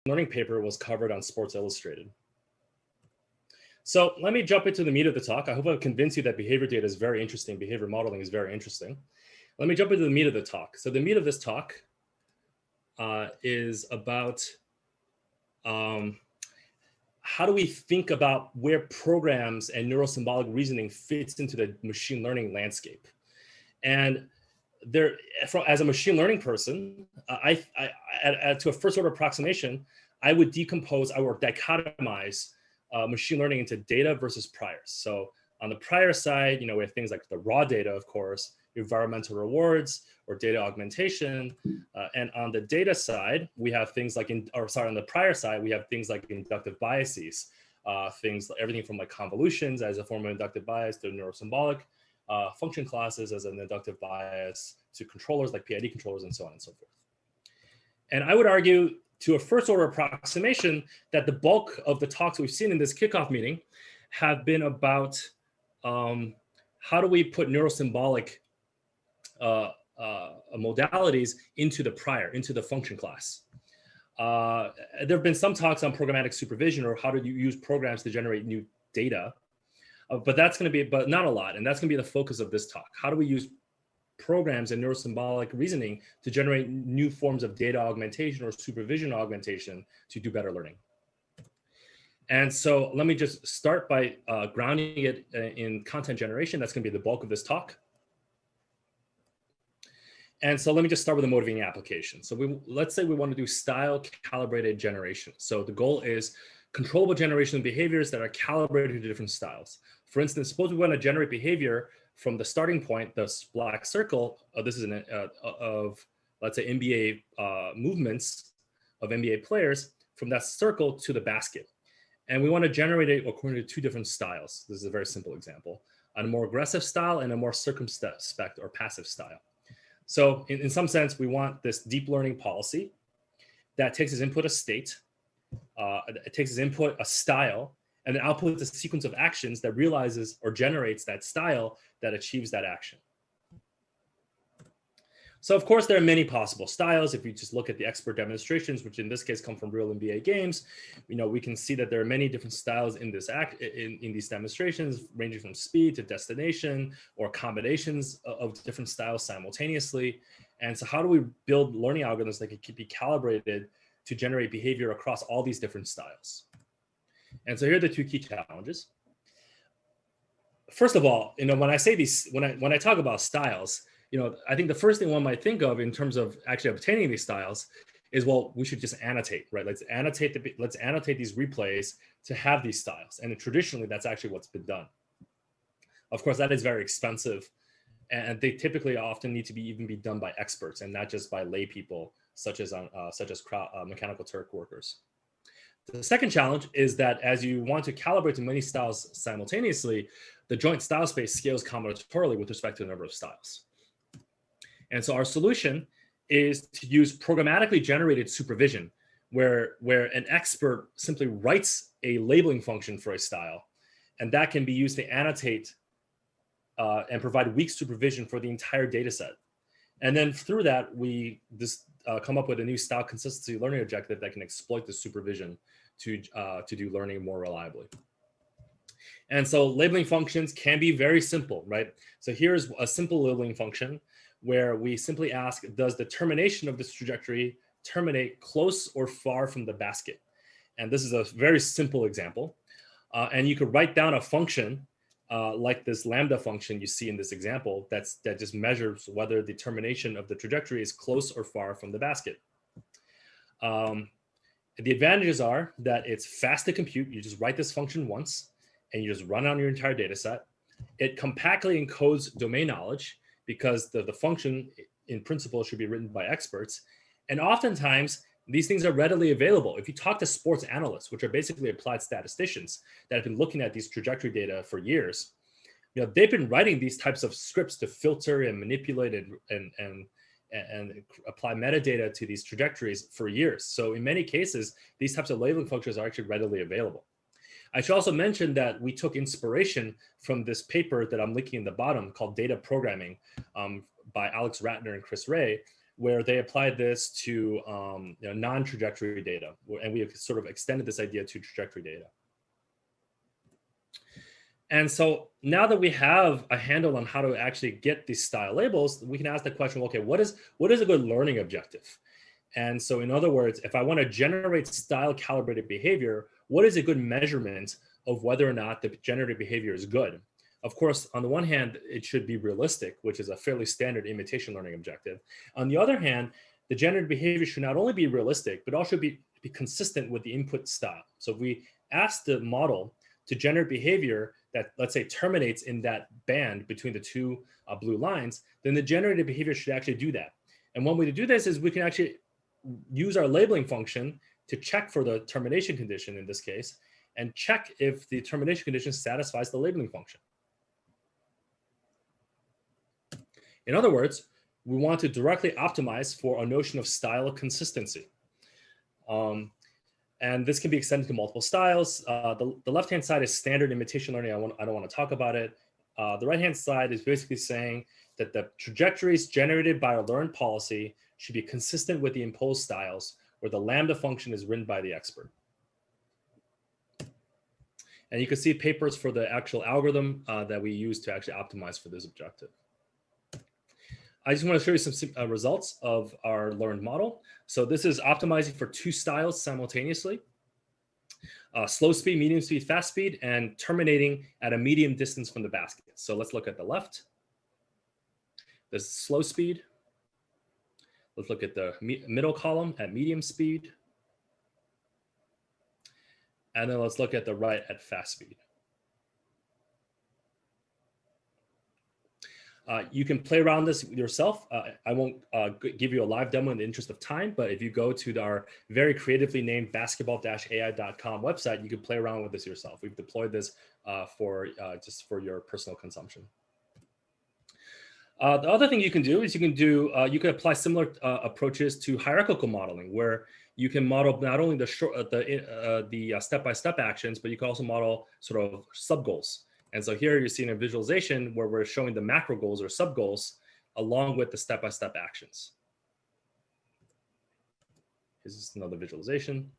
learning paper was covered on Sports Illustrated. So let me jump into the meat of the talk. I hope I've convinced you that behavior data is very interesting. Behavior modeling is very interesting. Let me jump into the meat of the talk. So the meat of this talk is about how do we think about where programs and neurosymbolic reasoning fits into the machine learning landscape. And as a machine learning person, to a first order approximation, I would decompose, I would dichotomize machine learning into data versus priors. So on the prior side, we have things like the raw data, of course, environmental rewards or data augmentation. And on the data side, we have things like, on the prior side, we have things like inductive biases, everything from like convolutions as a form of inductive bias to neurosymbolic function classes as an inductive bias to controllers like PID controllers and so on and so forth. And I would argue to a first order approximation that the bulk of the talks we've seen in this kickoff meeting have been about how do we put neurosymbolic modalities into the function class. There have been some talks on programmatic supervision or how do you use programs to generate new data, but not a lot. And that's gonna be the focus of this talk. How do we use programs and neurosymbolic reasoning to generate new forms of data augmentation or supervision augmentation to do better learning? And so let me just start by grounding it in content generation. That's gonna be the bulk of this talk. And so let me just start with a motivating application. So let's say we want to do style calibrated generation. So the goal is controllable generation of behaviors that are calibrated to different styles. For instance, suppose we want to generate behavior from the starting point, this black circle, this is of, let's say, NBA movements of NBA players, from that circle to the basket. And we want to generate it according to two different styles. This is a very simple example, a more aggressive style and a more circumspect or passive style. So in some sense, we want this deep learning policy that takes as input a state, it takes as input a style, and then outputs a sequence of actions that realizes or generates that style that achieves that action. So of course, there are many possible styles. If you just look at the expert demonstrations, which in this case come from real NBA games, we can see that there are many different styles in these demonstrations, ranging from speed to destination or combinations of different styles simultaneously. And so how do we build learning algorithms that can be calibrated to generate behavior across all these different styles? And so here are the two key challenges. First of all, when I say these, when I talk about styles, I think the first thing one might think of in terms of actually obtaining these styles is, well, we should just annotate, right? Let's annotate these replays to have these styles. And traditionally, that's actually what's been done. Of course, that is very expensive, and they typically often need to be done by experts and not just by lay people, such as Mechanical Turk workers. The second challenge is that as you want to calibrate to many styles simultaneously, the joint style space scales combinatorially with respect to the number of styles. And so our solution is to use programmatically generated supervision, where an expert simply writes a labeling function for a style, and that can be used to annotate and provide weak supervision for the entire data set. And then through that, we come up with a new style consistency learning objective that can exploit the supervision to do learning more reliably. And so labeling functions can be very simple, right? So here's a simple labeling function where we simply ask, does the termination of this trajectory terminate close or far from the basket? And this is a very simple example. And you could write down a function like this lambda function you see in this example that just measures whether the termination of the trajectory is close or far from the basket. The advantages are that it's fast to compute. You just write this function once and you just run on your entire data set. It compactly encodes domain knowledge because the function in principle should be written by experts. And oftentimes these things are readily available. If you talk to sports analysts, which are basically applied statisticians that have been looking at these trajectory data for years, they've been writing these types of scripts to filter and manipulate and apply metadata to these trajectories for years. So in many cases, these types of labeling functions are actually readily available. I should also mention that we took inspiration from this paper that I'm linking in the bottom called Data Programming by Alex Ratner and Chris Ray, where they applied this to non-trajectory data, and we have sort of extended this idea to trajectory data. And so now that we have a handle on how to actually get these style labels, we can ask the question, okay, what is a good learning objective? And so in other words, if I want to generate style calibrated behavior, what is a good measurement of whether or not the generated behavior is good? Of course, on the one hand, it should be realistic, which is a fairly standard imitation learning objective. On the other hand, the generated behavior should not only be realistic, but also be consistent with the input style. So if we ask the model to generate behavior that, let's say, terminates in that band between the two blue lines, then the generated behavior should actually do that. And one way to do this is we can actually use our labeling function to check for the termination condition in this case, and check if the termination condition satisfies the labeling function. In other words, we want to directly optimize for a notion of style consistency. And this can be extended to multiple styles. The left-hand side is standard imitation learning. I don't want to talk about it. The right-hand side is basically saying that the trajectories generated by a learned policy should be consistent with the imposed styles, where the lambda function is written by the expert. And you can see papers for the actual algorithm that we use to actually optimize for this objective. I just want to show you some results of our learned model. So this is optimizing for two styles simultaneously: slow speed, medium speed, fast speed, and terminating at a medium distance from the basket. So let's look at the left. This is slow speed. Let's look at the middle column at medium speed. And then let's look at the right at fast speed. You can play around this yourself. I won't give you a live demo in the interest of time, but if you go to our very creatively named basketball-ai.com website, you can play around with this yourself. We've deployed this just for your personal consumption. The other thing you can do is you can apply similar approaches to hierarchical modeling, where you can model not only the step-by-step actions, but you can also model sort of sub-goals. And so here you're seeing a visualization where we're showing the macro goals or sub-goals along with the step-by-step actions. This is another visualization.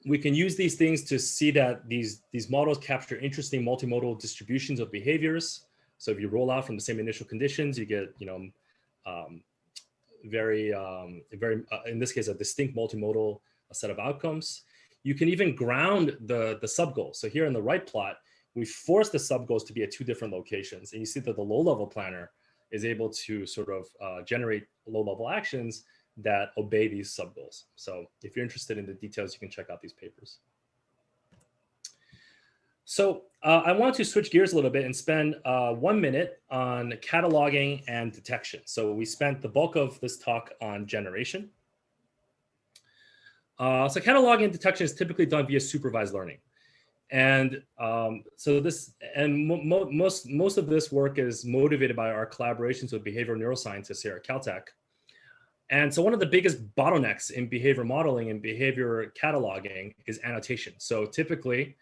We can use these things to see that these models capture interesting multimodal distributions of behaviors. So if you roll out from the same initial conditions, you get, in this case, a distinct multimodal set of outcomes. You can even ground the sub-goals. So here in the right plot, we force the sub-goals to be at two different locations. And you see that the low-level planner is able to sort of generate low-level actions that obey these sub-goals. So if you're interested in the details, you can check out these papers. So I want to switch gears a little bit and spend 1 minute on cataloging and detection. So we spent the bulk of this talk on generation. So cataloging and detection is typically done via supervised learning. And most of this work is motivated by our collaborations with behavioral neuroscientists here at Caltech. And so one of the biggest bottlenecks in behavior modeling and behavior cataloging is annotation. So typically,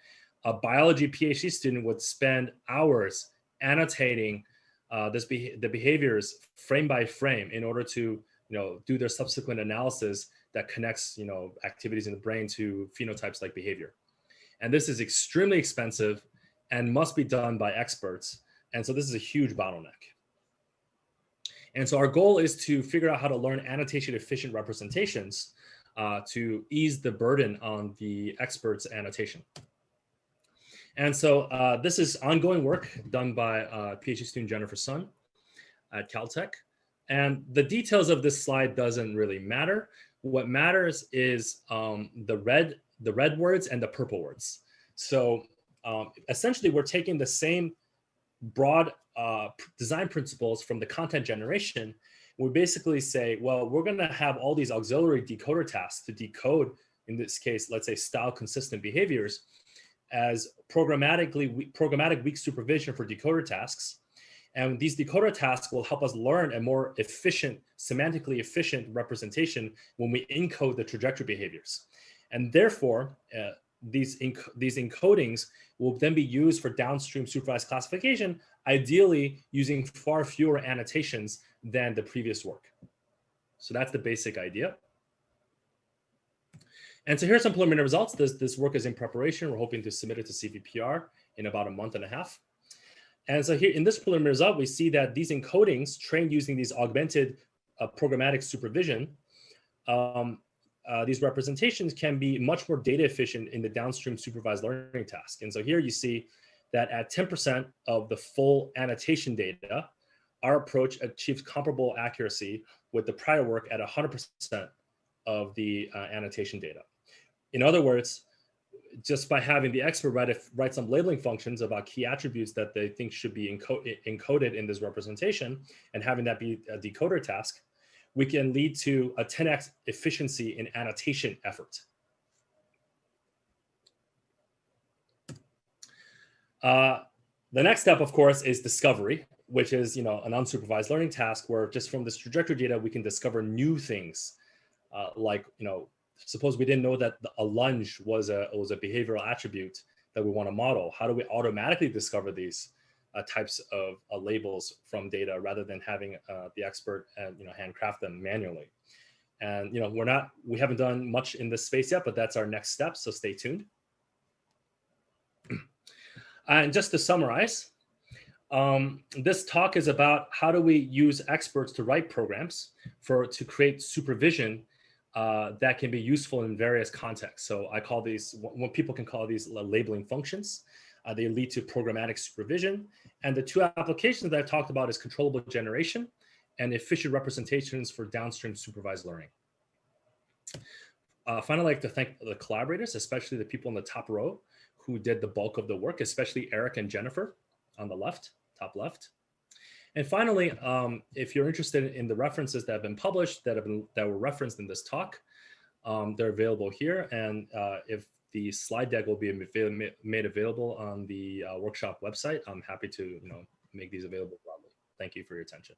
a biology PhD student would spend hours annotating the behaviors frame by frame in order to do their subsequent analysis that connects activities in the brain to phenotypes like behavior. And this is extremely expensive and must be done by experts. And so this is a huge bottleneck. And so our goal is to figure out how to learn annotation efficient representations to ease the burden on the expert's annotation. And so this is ongoing work done by PhD student Jennifer Sun at Caltech. And the details of this slide doesn't really matter. What matters is the red words and the purple words. So essentially, we're taking the same broad design principles from the content generation. We basically say, well, we're going to have all these auxiliary decoder tasks to decode, in this case, let's say style consistent behaviors, as programmatic weak supervision for decoder tasks. And these decoder tasks will help us learn a more efficient, semantically efficient representation when we encode the trajectory behaviors. And therefore, these encodings will then be used for downstream supervised classification ideally using far fewer annotations than the previous work. So that's the basic idea. And so here's some preliminary results. This work is in preparation. We're hoping to submit it to CVPR in about a month and a half. And so here in this preliminary result, we see that these encodings trained using these augmented programmatic supervision, these representations can be much more data efficient in the downstream supervised learning task. And so here you see that at 10% of the full annotation data, our approach achieves comparable accuracy with the prior work at 100% of the annotation data. In other words, just by having the expert write some labeling functions about key attributes that they think should be encoded in this representation, and having that be a decoder task, we can lead to a 10x efficiency in annotation effort. The next step, of course, is discovery, which is an unsupervised learning task where just from this trajectory data, we can discover new things. Like, suppose we didn't know that a lunge was a behavioral attribute that we want to model. How do we automatically discover these types of labels from data rather than having the expert handcraft them manually? And we haven't done much in this space yet, but that's our next step. So stay tuned. And just to summarize, this talk is about how do we use experts to write programs to create supervision that can be useful in various contexts. So I call these, what people can call these labeling functions. They lead to programmatic supervision. And the two applications that I talked about is controllable generation and efficient representations for downstream supervised learning. Finally, I'd like to thank the collaborators, especially the people in the top row who did the bulk of the work, especially Eric and Jennifer on the left, top left. And finally, if you're interested in the references that have been published, that were referenced in this talk, they're available here. And if the slide deck will be made available on the workshop website, I'm happy to make these available broadly. Thank you for your attention.